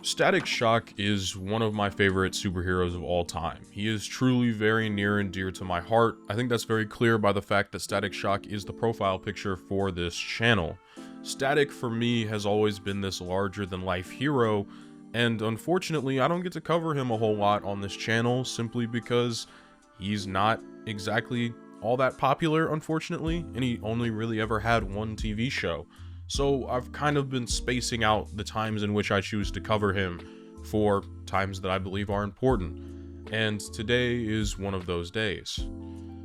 Static Shock is one of my favorite superheroes of all time. He is truly very near and dear to my heart. I think that's very clear by the fact that Static Shock is the profile picture for this channel. Static for me has always been this larger than life hero, and unfortunately I don't get to cover him a whole lot on this channel simply because he's not exactly all that popular, unfortunately, and he only really ever had one TV show. So I've kind of been spacing out the times in which I choose to cover him for times that I believe are important. And today is one of those days.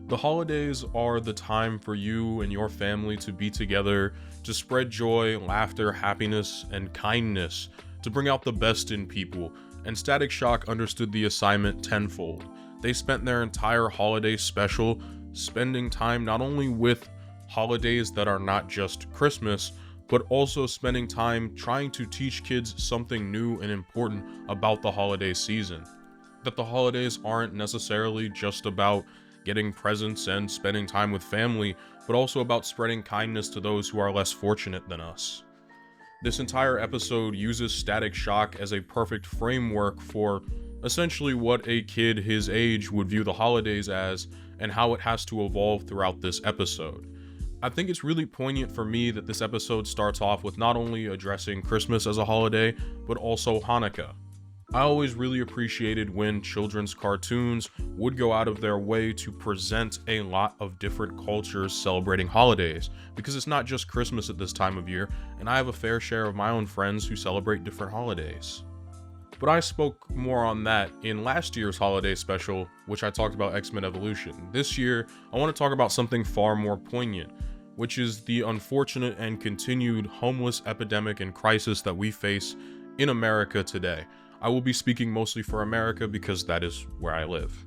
The holidays are the time for you and your family to be together, to spread joy, laughter, happiness, and kindness, to bring out the best in people. And Static Shock understood the assignment tenfold. They spent their entire holiday special spending time not only with holidays that are not just Christmas, but also spending time trying to teach kids something new and important about the holiday season. That the holidays aren't necessarily just about getting presents and spending time with family, but also about spreading kindness to those who are less fortunate than us. This entire episode uses Static Shock as a perfect framework for essentially what a kid his age would view the holidays as and how it has to evolve throughout this episode. I think it's really poignant for me that this episode starts off with not only addressing Christmas as a holiday, but also Hanukkah. I always really appreciated when children's cartoons would go out of their way to present a lot of different cultures celebrating holidays, because it's not just Christmas at this time of year, and I have a fair share of my own friends who celebrate different holidays. But I spoke more on that in last year's holiday special, which I talked about X-Men Evolution. This year, I want to talk about something far more poignant, which is the unfortunate and continued homeless epidemic and crisis that we face in America today. I will be speaking mostly for America because that is where I live.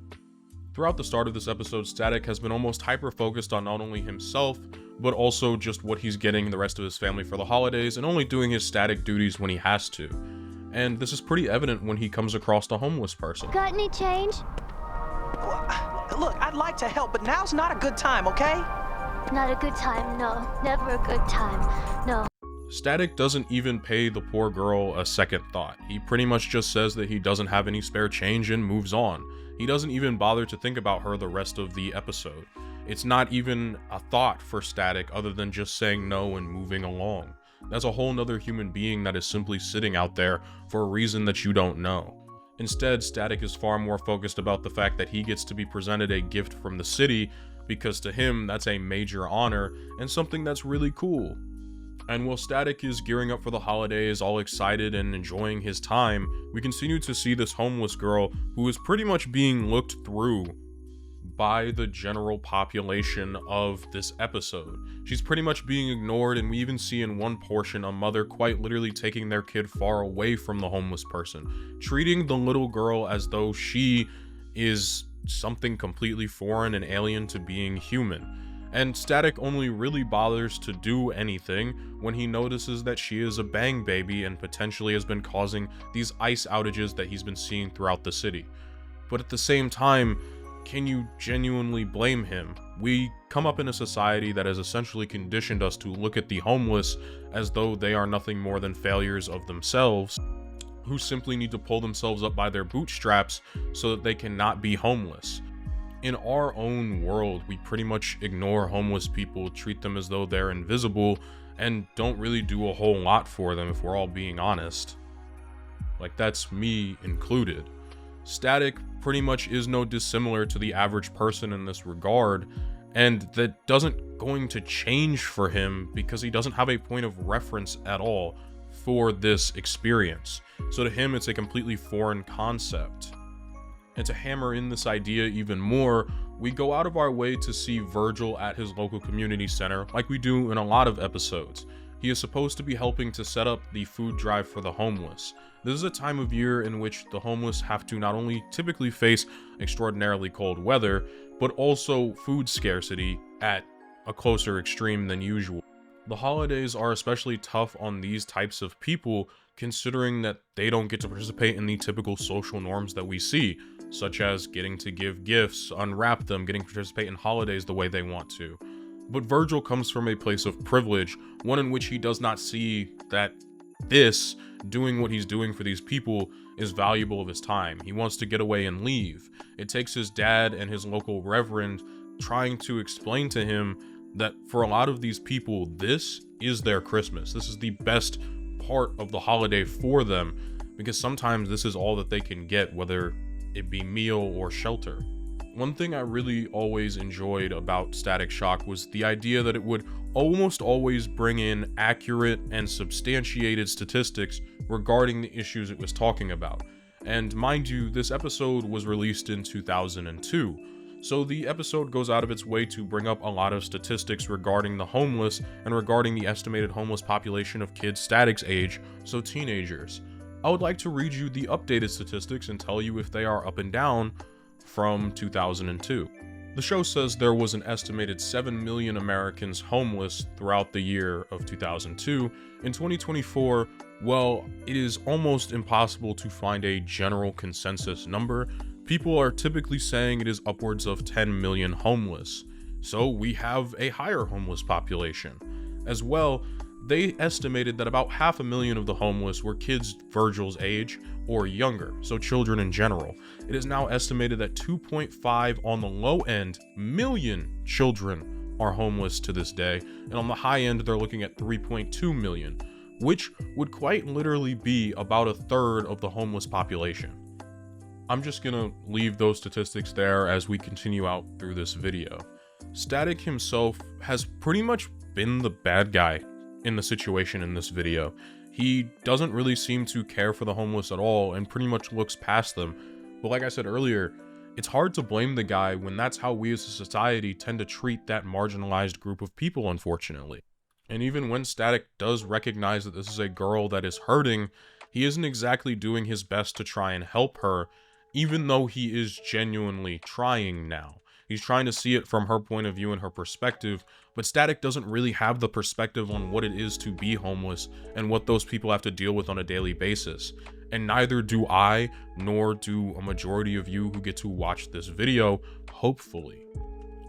Throughout the start of this episode, Static has been almost hyper-focused on not only himself, but also just what he's getting the rest of his family for the holidays, and only doing his static duties when he has to. And this is pretty evident when he comes across a homeless person. Got any change? Look, I'd like to help, but now's not a good time, okay? Not a good time, no. Never a good time, no. Static doesn't even pay the poor girl a second thought. He pretty much just says that he doesn't have any spare change and moves on. He doesn't even bother to think about her the rest of the episode. It's not even a thought for Static other than just saying no and moving along. That's a whole nother human being that is simply sitting out there for a reason that you don't know. Instead, Static is far more focused about the fact that he gets to be presented a gift from the city, because to him that's a major honor and something that's really cool. And while Static is gearing up for the holidays, all excited and enjoying his time, we continue to see this homeless girl who is pretty much being looked through by the general population of this episode. She's pretty much being ignored, and we even see in one portion a mother quite literally taking their kid far away from the homeless person, treating the little girl as though she is something completely foreign and alien to being human. And Static only really bothers to do anything when he notices that she is a bang baby and potentially has been causing these ice outages that he's been seeing throughout the city. But at the same time, can you genuinely blame him? We come up in a society that has essentially conditioned us to look at the homeless as though they are nothing more than failures of themselves, who simply need to pull themselves up by their bootstraps so that they cannot be homeless. In our own world, we pretty much ignore homeless people, treat them as though they're invisible, and don't really do a whole lot for them if we're all being honest. Like, that's me included. Static pretty much is no dissimilar to the average person in this regard, and that doesn't going to change for him because he doesn't have a point of reference at all for this experience. So to him, it's a completely foreign concept. And to hammer in this idea even more, we go out of our way to see Virgil at his local community center, like we do in a lot of episodes. He is supposed to be helping to set up the food drive for the homeless. This is a time of year in which the homeless have to not only typically face extraordinarily cold weather, but also food scarcity at a closer extreme than usual. The holidays are especially tough on these types of people, considering that they don't get to participate in the typical social norms that we see, such as getting to give gifts, unwrap them, getting to participate in holidays the way they want to. But Virgil comes from a place of privilege, one in which he does not see that this doing what he's doing for these people is valuable of his time. He wants to get away and leave. It takes his dad and his local reverend trying to explain to him that for a lot of these people, this is their Christmas. This is the best part of the holiday for them, because sometimes this is all that they can get, whether it be meal or shelter. One thing I really always enjoyed about Static Shock was the idea that it would almost always bring in accurate and substantiated statistics regarding the issues it was talking about. And mind you, this episode was released in 2002, so the episode goes out of its way to bring up a lot of statistics regarding the homeless and regarding the estimated homeless population of kids Static's age, so teenagers. I would like to read you the updated statistics and tell you if they are up and down from 2002. The show says there was an estimated 7 million Americans homeless throughout the year of 2002. In 2024, well, it is almost impossible to find a general consensus number. People are typically saying it is upwards of 10 million homeless. So we have a higher homeless population. As well, they estimated that about 500,000 of the homeless were kids Virgil's age or younger, so children in general. It is now estimated that 2.5 on the low end million children are homeless to this day, and on the high end they're looking at 3.2 million, which would quite literally be about a third of the homeless population. I'm just gonna leave those statistics there as we continue out through this video. Static himself has pretty much been the bad guy in the situation in this video. He doesn't really seem to care for the homeless at all and pretty much looks past them. But like I said earlier, it's hard to blame the guy when that's how we as a society tend to treat that marginalized group of people, unfortunately. And even when Static does recognize that this is a girl that is hurting, he isn't exactly doing his best to try and help her, even though he is genuinely trying now. He's trying to see it from her point of view and her perspective, but Static doesn't really have the perspective on what it is to be homeless and what those people have to deal with on a daily basis. And neither do I, nor do a majority of you who get to watch this video, hopefully.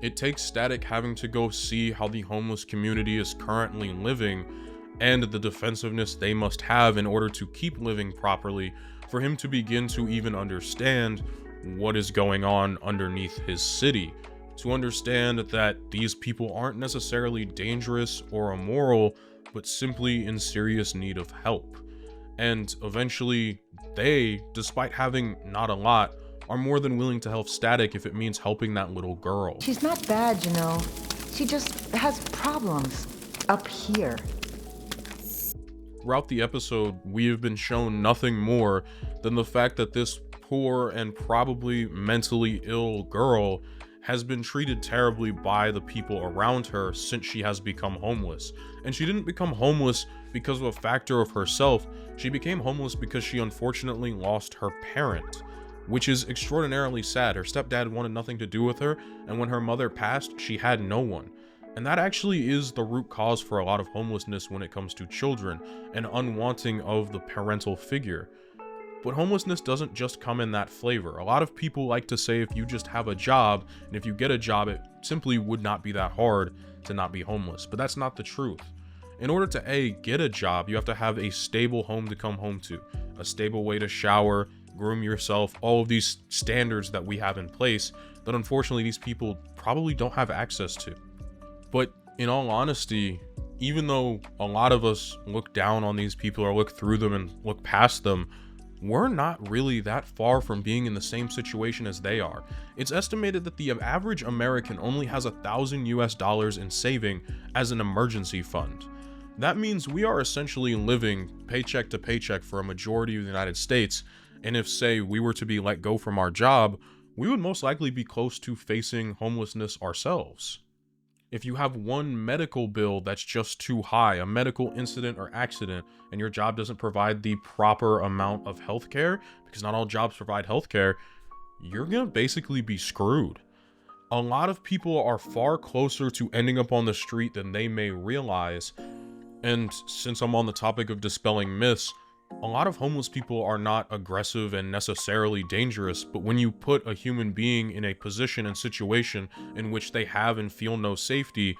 It takes Static having to go see how the homeless community is currently living and the defensiveness they must have in order to keep living properly for him to begin to even understand what is going on underneath his city, to understand that these people aren't necessarily dangerous or immoral, but simply in serious need of help. And eventually, they, despite having not a lot, are more than willing to help Static if it means helping that little girl. She's not bad, you know. She just has problems up here. Throughout the episode, we have been shown nothing more than the fact that this poor and probably mentally ill girl has been treated terribly by the people around her since she has become homeless. And she didn't become homeless because of a factor of herself. She became homeless because she unfortunately lost her parent, which is extraordinarily sad. Her stepdad wanted nothing to do with her, and when her mother passed, she had no one. And that actually is the root cause for a lot of homelessness when it comes to children, an unwanting of the parental figure. But homelessness doesn't just come in that flavor. A lot of people like to say if you just have a job, and if you get a job, it simply would not be that hard to not be homeless. But that's not the truth. In order to A, get a job, you have to have a stable home to come home to, a stable way to shower, groom yourself, all of these standards that we have in place that unfortunately these people probably don't have access to. But in all honesty, even though a lot of us look down on these people or look through them and look past them, we're not really that far from being in the same situation as they are. It's estimated that the average American only has $1,000 in saving as an emergency fund. That means we are essentially living paycheck to paycheck for a majority of the United States, and if, say, we were to be let go from our job, we would most likely be close to facing homelessness ourselves. If you have one medical bill that's just too high, a medical incident or accident, and your job doesn't provide the proper amount of healthcare, because not all jobs provide healthcare, you're gonna basically be screwed. A lot of people are far closer to ending up on the street than they may realize. And since I'm on the topic of dispelling myths, a lot of homeless people are not aggressive and necessarily dangerous, but when you put a human being in a position and situation in which they have and feel no safety,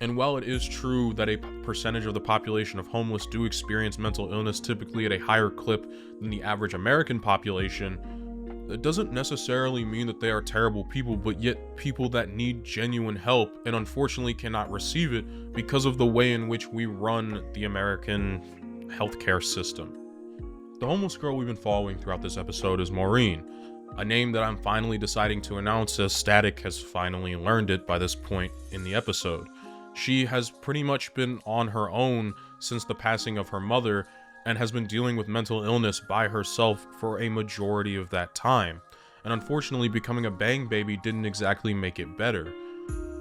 And while it is true that a percentage of the population of homeless do experience mental illness typically at a higher clip than the average American population, it doesn't necessarily mean that they are terrible people, but yet people that need genuine help and unfortunately cannot receive it because of the way in which we run the American healthcare system. The homeless girl we've been following throughout this episode is Maureen, a name that I'm finally deciding to announce as Static has finally learned it by this point in the episode. She has pretty much been on her own since the passing of her mother and has been dealing with mental illness by herself for a majority of that time. And unfortunately, becoming a bang baby didn't exactly make it better.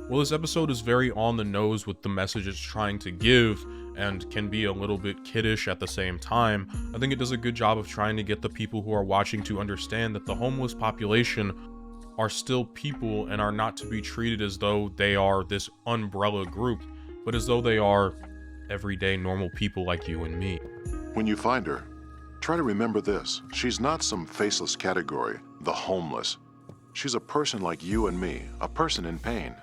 Well, this episode is very on the nose with the message it's trying to give and can be a little bit kiddish at the same time. I think it does a good job of trying to get the people who are watching to understand that the homeless population are still people and are not to be treated as though they are this umbrella group, but as though they are everyday normal people like you and me. When you find her, try to remember this. She's not some faceless category, the homeless. She's a person like you and me, a person in pain.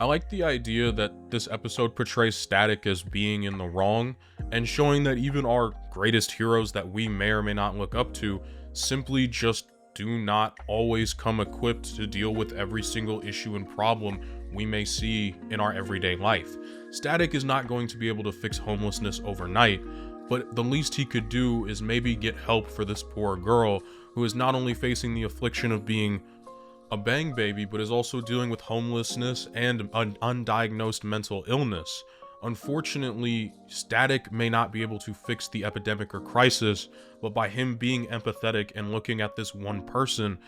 I like the idea that this episode portrays Static as being in the wrong and showing that even our greatest heroes that we may or may not look up to simply just do not always come equipped to deal with every single issue and problem we may see in our everyday life. Static is not going to be able to fix homelessness overnight, but the least he could do is maybe get help for this poor girl who is not only facing the affliction of being a bang baby, but is also dealing with homelessness and an undiagnosed mental illness. Unfortunately, Static may not be able to fix the epidemic or crisis, but by him being empathetic and looking at this one person,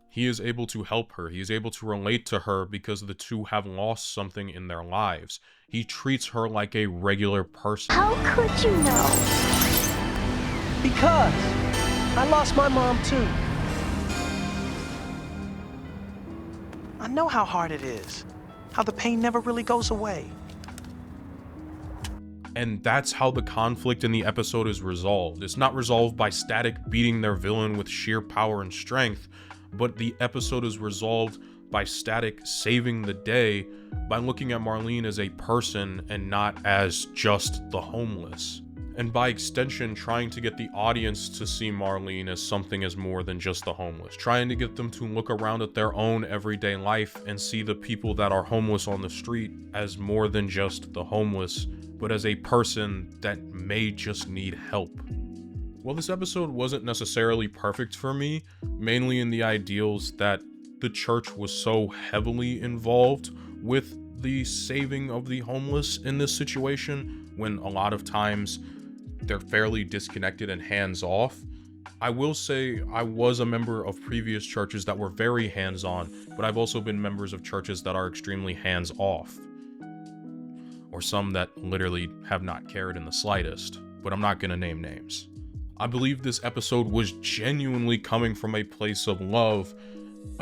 he is able to help her. He is able to relate to her because the two have lost something in their lives. He treats her like a regular person. How could you know? Because I lost my mom too. I know how hard it is, how the pain never really goes away. And that's how the conflict in the episode is resolved. It's not resolved by Static beating their villain with sheer power and strength, but the episode is resolved by Static saving the day by looking at Marlene as a person and not as just the homeless. And by extension, trying to get the audience to see Marlene as something as more than just the homeless. Trying to get them to look around at their own everyday life and see the people that are homeless on the street as more than just the homeless, but as a person that may just need help. Well, this episode wasn't necessarily perfect for me, mainly in the ideals that the church was so heavily involved with the saving of the homeless in this situation, when a lot of times they're fairly disconnected and hands-off. I will say I was a member of previous churches that were very hands-on, but I've also been members of churches that are extremely hands-off. Or some that literally have not cared in the slightest, but I'm not going to name names. I believe this episode was genuinely coming from a place of love,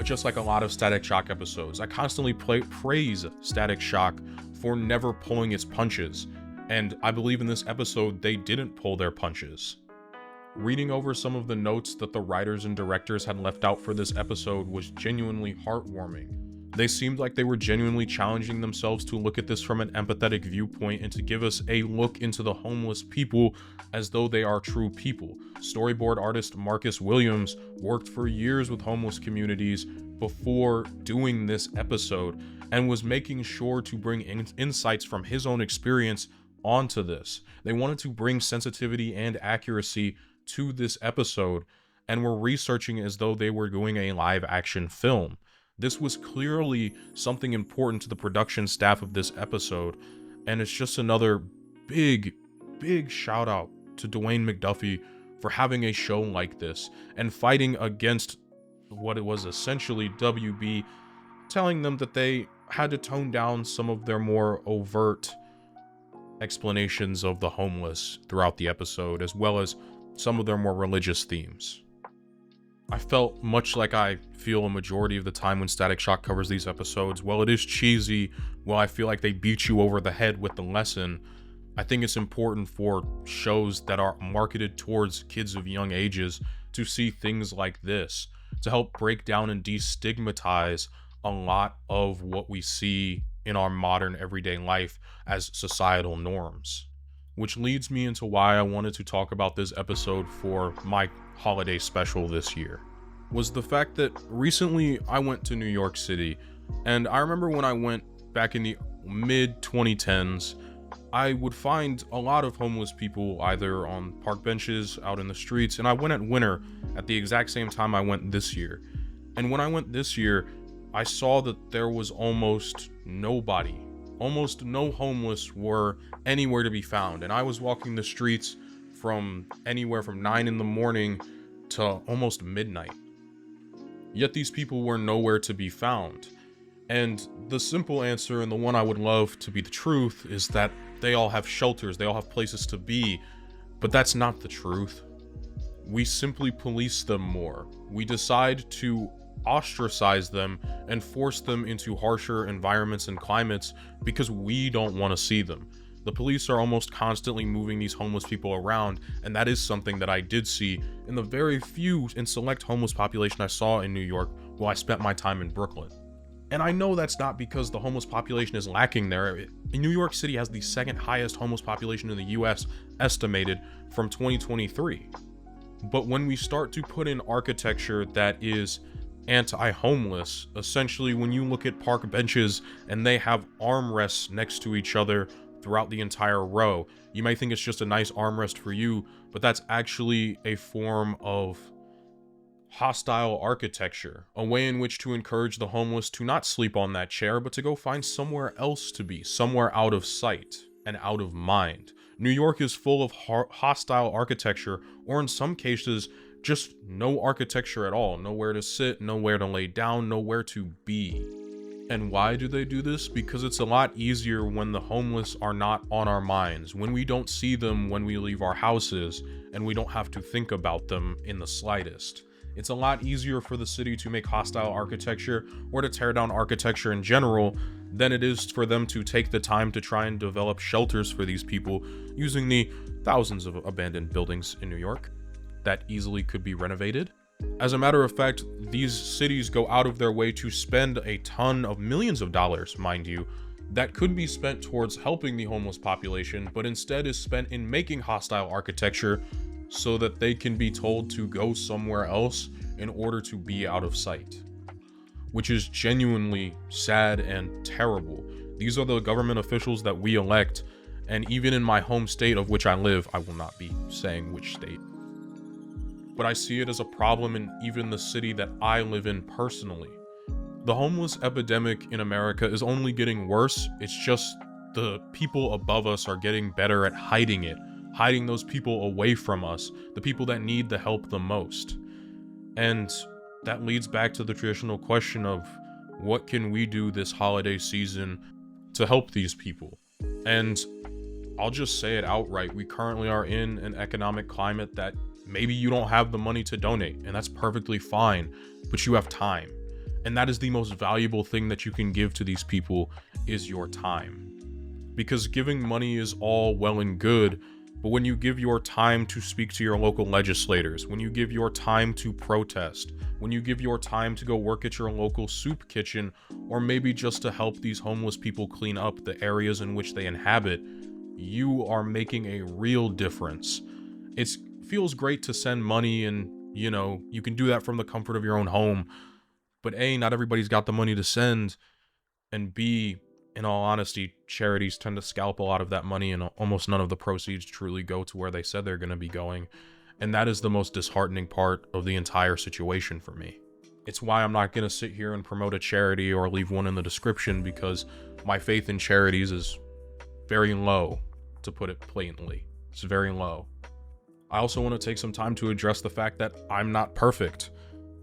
just like a lot of Static Shock episodes. I constantly praise Static Shock for never pulling its punches, and I believe in this episode they didn't pull their punches. Reading over some of the notes that the writers and directors had left out for this episode was genuinely heartwarming. They seemed like they were genuinely challenging themselves to look at this from an empathetic viewpoint and to give us a look into the homeless people as though they are true people. Storyboard artist Marcus Williams worked for years with homeless communities before doing this episode and was making sure to bring insights from his own experience onto this. They wanted to bring sensitivity and accuracy to this episode and were researching as though they were doing a live action film. This was clearly something important to the production staff of this episode, and it's just another big shout out to Dwayne McDuffie for having a show like this and fighting against what it was essentially WB telling them that they had to tone down some of their more overt explanations of the homeless throughout the episode, as well as some of their more religious themes. I felt much like I feel a majority of the time when Static Shock covers these episodes. While it is cheesy, while I feel like they beat you over the head with the lesson, I think it's important for shows that are marketed towards kids of young ages to see things like this, to help break down and destigmatize a lot of what we see in our modern everyday life as societal norms. Which leads me into why I wanted to talk about this episode for my holiday special this year, was the fact that recently I went to New York City, and I remember when I went back in the mid 2010s, I would find a lot of homeless people either on park benches, out in the streets, and I went at winter at the exact same time I went this year. And when I went this year, I saw that there was almost nobody. Almost no homeless were anywhere to be found, and I was walking the streets from anywhere from 9 in the morning to almost midnight. Yet these people were nowhere to be found. And the simple answer, and the one I would love to be the truth, is that they all have shelters, they all have places to be, but that's not the truth. We simply police them more. We decide to ostracize them and force them into harsher environments and climates because we don't want to see them. The police are almost constantly moving these homeless people around, and that is something that I did see in the very few and select homeless population I saw in New York while I spent my time in Brooklyn. And I know that's not because the homeless population is lacking there. New York City has the second highest homeless population in the US, estimated from 2023. But when we start to put in architecture that is anti-homeless, essentially when you look at park benches and they have armrests next to each other throughout the entire row, you might think it's just a nice armrest for you, but that's actually a form of hostile architecture, a way in which to encourage the homeless to not sleep on that chair, but to go find somewhere else to be, somewhere out of sight and out of mind. New York is full of hostile architecture, or in some cases, just no architecture at all. Nowhere to sit, nowhere to lay down, nowhere to be. And why do they do this? Because it's a lot easier when the homeless are not on our minds, when we don't see them when we leave our houses, and we don't have to think about them in the slightest. It's a lot easier for the city to make hostile architecture or to tear down architecture in general than it is for them to take the time to try and develop shelters for these people using the thousands of abandoned buildings in New York that easily could be renovated. As a matter of fact, these cities go out of their way to spend a ton of millions of dollars, mind you, that could be spent towards helping the homeless population, but instead is spent in making hostile architecture so that they can be told to go somewhere else in order to be out of sight. Which is genuinely sad and terrible. These are the government officials that we elect, and even in my home state of which I live, I will not be saying which state, but I see it as a problem in even the city that I live in personally. The homeless epidemic in America is only getting worse. It's just the people above us are getting better at hiding it, hiding those people away from us, the people that need the help the most. And that leads back to the traditional question of what can we do this holiday season to help these people? And I'll just say it outright. We currently are in an economic climate that maybe you don't have the money to donate, and that's perfectly fine, but you have time. And that is the most valuable thing that you can give to these people, is your time. Because giving money is all well and good, but when you give your time to speak to your local legislators, when you give your time to protest, when you give your time to go work at your local soup kitchen, or maybe just to help these homeless people clean up the areas in which they inhabit, you are making a real difference. It feels great to send money, and you can do that from the comfort of your own home, but A, not everybody's got the money to send, and B, in all honesty, charities tend to scalp a lot of that money, and almost none of the proceeds truly go to where they said they're going to be going. And that is the most disheartening part of the entire situation for me. It's why I'm not going to sit here and promote a charity or leave one in the description, because my faith in charities is very low, to put it blatantly. It's very low. I also want to take some time to address the fact that I'm not perfect.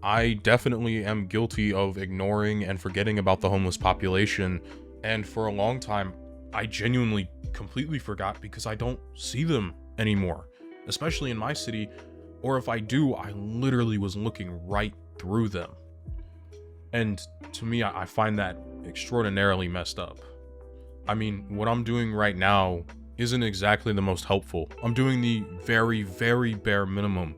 I definitely am guilty of ignoring and forgetting about the homeless population. And for a long time, I genuinely completely forgot because I don't see them anymore, especially in my city. Or if I do, I literally was looking right through them. And to me, I find that extraordinarily messed up. I mean, what I'm doing right now isn't exactly the most helpful. I'm doing the very, very bare minimum,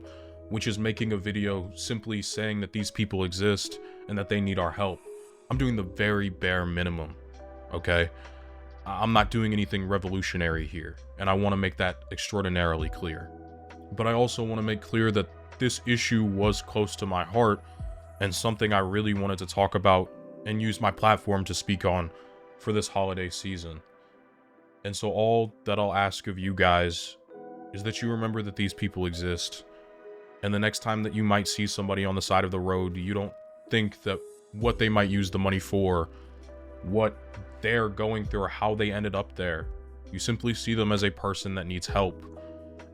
which is making a video simply saying that these people exist and that they need our help. I'm doing the very bare minimum. okay? I'm not doing anything revolutionary here, and I want to make that extraordinarily clear. But I also want to make clear that this issue was close to my heart and something I really wanted to talk about and use my platform to speak on for this holiday season. And so all that I'll ask of you guys is that you remember that these people exist. And the next time that you might see somebody on the side of the road, you don't think that what they might use the money for, what they're going through, or how they ended up there. You simply see them as a person that needs help.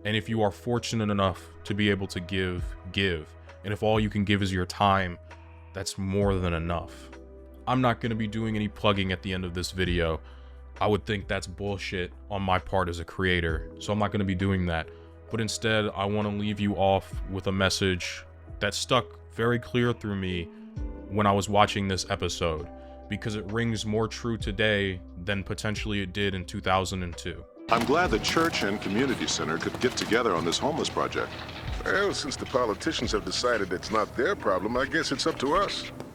And if you are fortunate enough to be able to give. And if all you can give is your time, that's more than enough. I'm not going to be doing any plugging at the end of this video. I would think that's bullshit on my part as a creator, so I'm not going to be doing that. But instead, I want to leave you off with a message that stuck very clear through me when I was watching this episode, because it rings more true today than potentially it did in 2002. I'm glad the church and community center could get together on this homeless project. Well, since the politicians have decided it's not their problem, I guess it's up to us.